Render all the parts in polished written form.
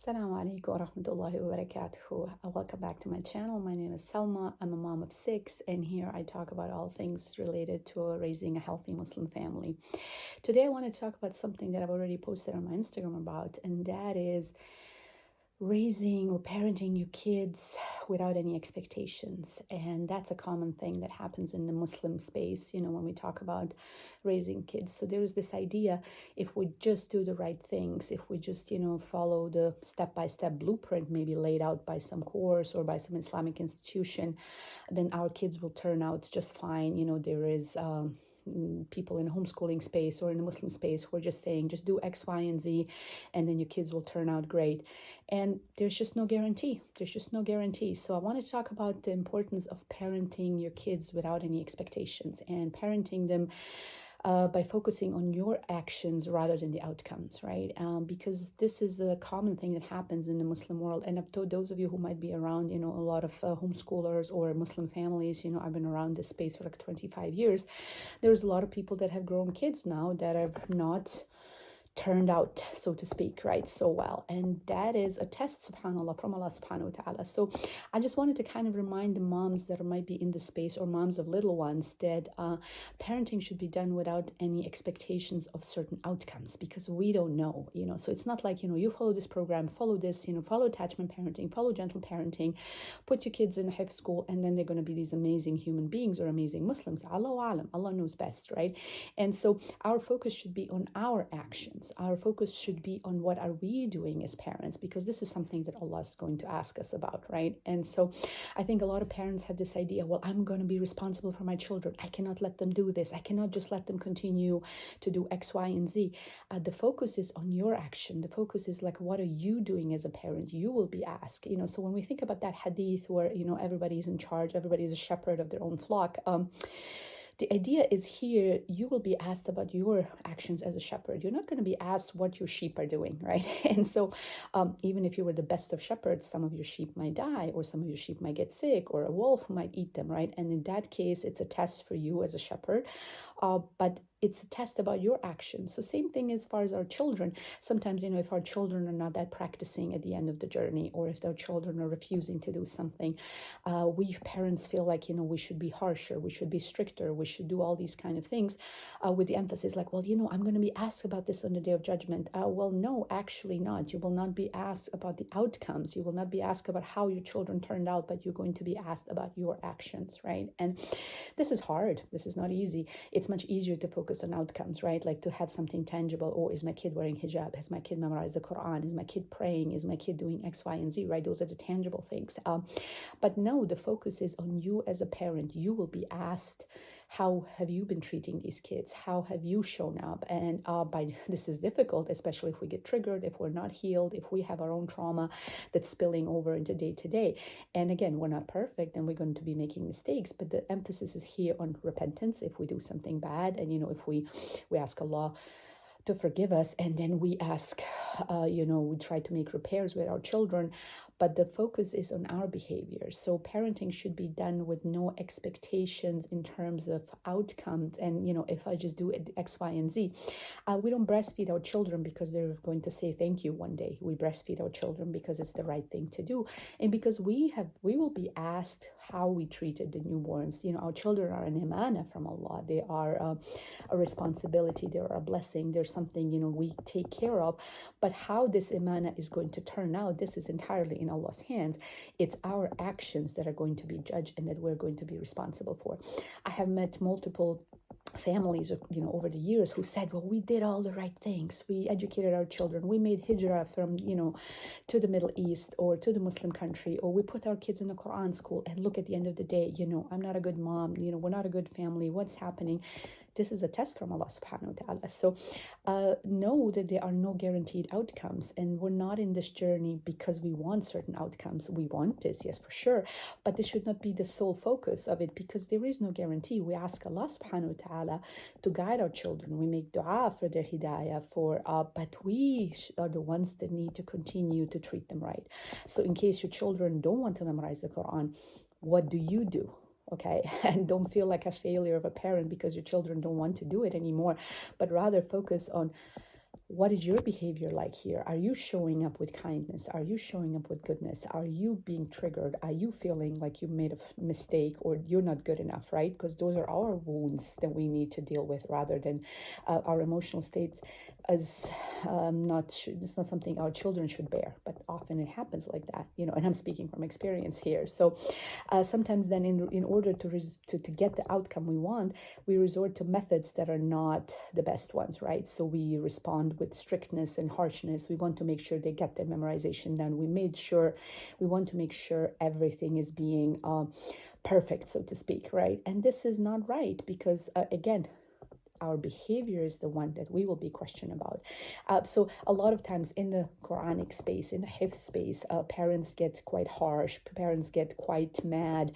Assalamu alaikum wa rahmatullahi wa barakatuhu. Welcome back to my channel. My name is Selma. I'm a mom of 6, and here I talk about all things related to raising a healthy Muslim family. Today I want to talk about something that I've already posted on my Instagram about, and that is raising or parenting your kids without any expectations. And that's a common thing that happens in the Muslim space, when we talk about raising kids. So there's this idea, if we just do the right things, if we just, follow the step-by-step blueprint maybe laid out by some course or by some Islamic institution, then our kids will turn out just fine. There is people in the homeschooling space or in the Muslim space who are just saying, just do X, Y, and Z, and then your kids will turn out great. And there's just no guarantee. There's just no guarantee. So I want to talk about the importance of parenting your kids without any expectations and parenting them by focusing on your actions rather than the outcomes, right? Because this is the common thing that happens in the Muslim world. And I've told those of you who might be around, a lot of homeschoolers or Muslim families, I've been around this space for like 25 years. There's a lot of people that have grown kids now that are not turned out, so to speak, right, so well. And that is a test, subhanAllah, from Allah subhanahu wa ta'ala. So I just wanted to kind of remind the moms that might be in the space or moms of little ones that parenting should be done without any expectations of certain outcomes, because we don't know, so it's not like, you follow this program, follow this, follow attachment parenting, follow gentle parenting, put your kids in a hifz school, and then they're going to be these amazing human beings or amazing Muslims. Allahu alam, Allah knows best, right? And so our focus should be on our actions. Our focus should be on what are we doing as parents, because this is something that Allah is going to ask us about, right? And so I think a lot of parents have this idea, well, I'm going to be responsible for my children. I cannot let them do this. I cannot just let them continue to do X, Y, and Z. The focus is on your action. The focus is like, what are you doing as a parent? You will be asked, so when we think about that hadith where, everybody's in charge, everybody's a shepherd of their own flock, the idea is here, you will be asked about your actions as a shepherd. You're not going to be asked what your sheep are doing, right? And so even if you were the best of shepherds, some of your sheep might die, or some of your sheep might get sick, or a wolf might eat them, right? And in that case, it's a test for you as a shepherd. But it's a test about your actions. So same thing as far as our children. Sometimes, if our children are not that practicing at the end of the journey, or if their children are refusing to do something, we parents feel like, we should be harsher, we should be stricter, we should do all these kind of things with the emphasis like, well, I'm going to be asked about this on the day of judgment. Well, no, actually not. You will not be asked about the outcomes. You will not be asked about how your children turned out, but you're going to be asked about your actions, right? And this is hard. This is not easy. It's much easier to focus on outcomes, right? Like to have something tangible. Oh, is my kid wearing hijab? Has my kid memorized the Quran? Is my kid praying? Is my kid doing X, Y, and Z, right? Those are the tangible things. But no, the focus is on you as a parent. You will be asked, how have you been treating these kids? How have you shown up? And this is difficult, especially if we get triggered, if we're not healed, if we have our own trauma that's spilling over into day to day. And again, we're not perfect and we're going to be making mistakes, but the emphasis is here on repentance. If we do something bad, and if we ask Allah to forgive us, and then we ask, we try to make repairs with our children, but the focus is on our behavior. So parenting should be done with no expectations in terms of outcomes. And, if I just do X, Y, and Z, we don't breastfeed our children because they're going to say thank you one day. We breastfeed our children because it's the right thing to do. And because we will be asked how we treated the newborns. Our children are an imana from Allah. They are a responsibility. They are a blessing. There's something, we take care of. But how this imana is going to turn out, this is entirely in Allah's hands. It's our actions that are going to be judged and that we're going to be responsible for. I have met multiple families, over the years who said, well, we did all the right things. We educated our children. We made hijrah from, to the Middle East or to the Muslim country, or we put our kids in a Quran school. And look, at the end of the day, I'm not a good mom. We're not a good family. What's happening? This is a test from Allah subhanahu wa ta'ala. So know that there are no guaranteed outcomes, and we're not in this journey because we want certain outcomes. We want this, yes, for sure, but this should not be the sole focus of it, because there is no guarantee. We ask Allah subhanahu wa ta'ala to guide our children. We make dua for their hidayah, but we are the ones that need to continue to treat them right. So in case your children don't want to memorize the Quran, what do you do? Okay, and don't feel like a failure of a parent because your children don't want to do it anymore, but rather focus on what is your behavior like here? Are you showing up with kindness? Are you showing up with goodness? Are you being triggered? Are you feeling like you made a mistake or you're not good enough, right? Because those are our wounds that we need to deal with rather than our emotional states as it's not something our children should bear, but often it happens like that, and I'm speaking from experience here. So sometimes then in order to get the outcome we want, we resort to methods that are not the best ones, right? So we respond with strictness and harshness. We want to make sure they get their memorization done. We want to make sure everything is being perfect, so to speak, right? And this is not right because, again, our behavior is the one that we will be questioned about. So a lot of times in the Quranic space, in the Hifz space, parents get quite harsh, parents get quite mad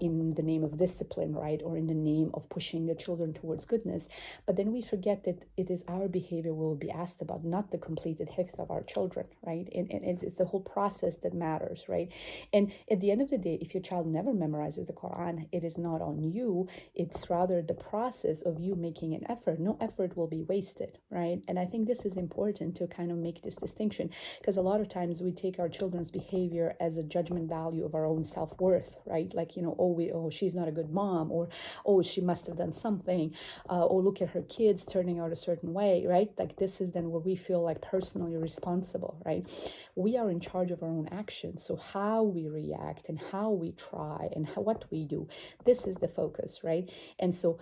in the name of discipline, right? Or in the name of pushing their children towards goodness. But then we forget that it is our behavior we will be asked about, not the completed Hifz of our children, right? And it's the whole process that matters, right? And at the end of the day, if your child never memorizes the Quran, it is not on you. It's rather the process of you making an effort. No effort will be wasted, right? And I think this is important to kind of make this distinction, because a lot of times we take our children's behavior as a judgment value of our own self-worth, right? Like, she's not a good mom, or she must have done something, or look at her kids turning out a certain way, right? Like this is then where we feel like personally responsible, right? We are in charge of our own actions. So how we react and how we try and what we do, this is the focus, right? And so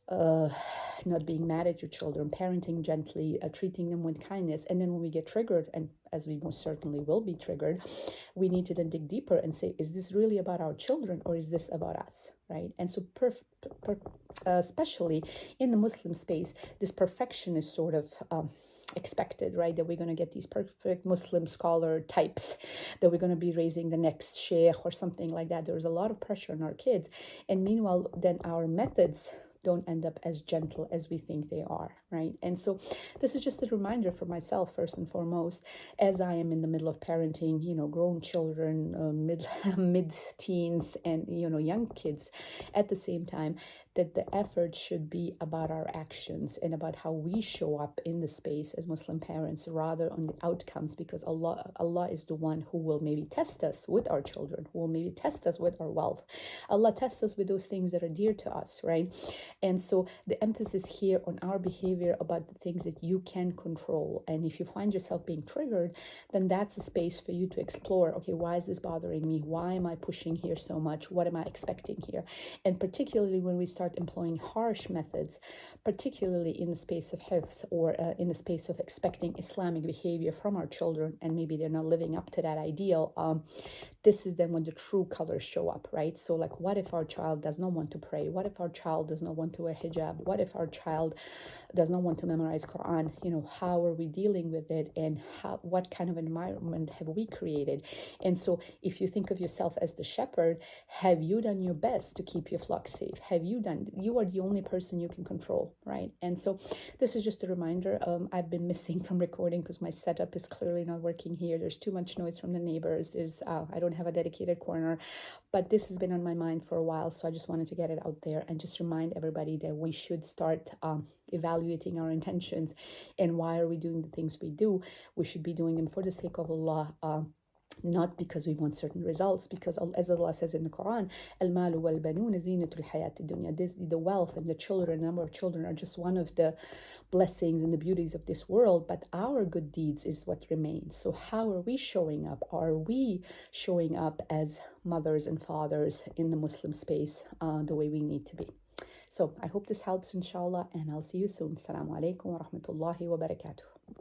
not being mad at your children, parenting gently, treating them with kindness. And then when we get triggered, and as we most certainly will be triggered, we need to then dig deeper and say, is this really about our children or is this about us, right? And so especially in the Muslim space, this perfection is sort of expected, right? That we're going to get these perfect Muslim scholar types, that we're going to be raising the next sheikh or something like that. There's a lot of pressure on our kids. And meanwhile, then our methods don't end up as gentle as we think they are, right? And so this is just a reminder for myself, first and foremost, as I am in the middle of parenting, grown children, mid-teens, and, young kids at the same time, that the effort should be about our actions and about how we show up in the space as Muslim parents rather on the outcomes, because Allah is the one who will maybe test us with our children, who will maybe test us with our wealth. Allah tests us with those things that are dear to us, right? And so the emphasis here on our behavior about the things that you can control. And if you find yourself being triggered, then that's a space for you to explore, okay, why is this bothering me? Why am I pushing here so much? What am I expecting here? And particularly when we start employing harsh methods, particularly in the space of hifz or in the space of expecting Islamic behavior from our children, and maybe they're not living up to that ideal, this is then when the true colors show up, right? So like, what if our child does not want to pray? What if our child does not want to wear hijab? What if our child does not want to memorize Quran? How are we dealing with it, and what kind of environment have we created? And so if you think of yourself as the shepherd, have you done your best to keep your flock safe? You are the only person you can control, right? And so this is just a reminder. I've been missing from recording because my setup is clearly not working here. There's too much noise from the neighbors. I don't have a dedicated corner, but this has been on my mind for a while, so I just wanted to get it out there and just remind everybody that we should start evaluating our intentions, and why are we doing the things we do. We should be doing them for the sake of Allah, not because we want certain results, because as Allah says in the Quran, al-malu wal-banun zinatul hayat ad-dunya. The wealth and the children, number of children, are just one of the blessings and the beauties of this world, but our good deeds is what remains. So how are we showing up? Are we showing up as mothers and fathers in the Muslim space the way we need to be? So I hope this helps, inshallah, and I'll see you soon. Assalamu alaikum wa rahmatullahi wa barakatuh.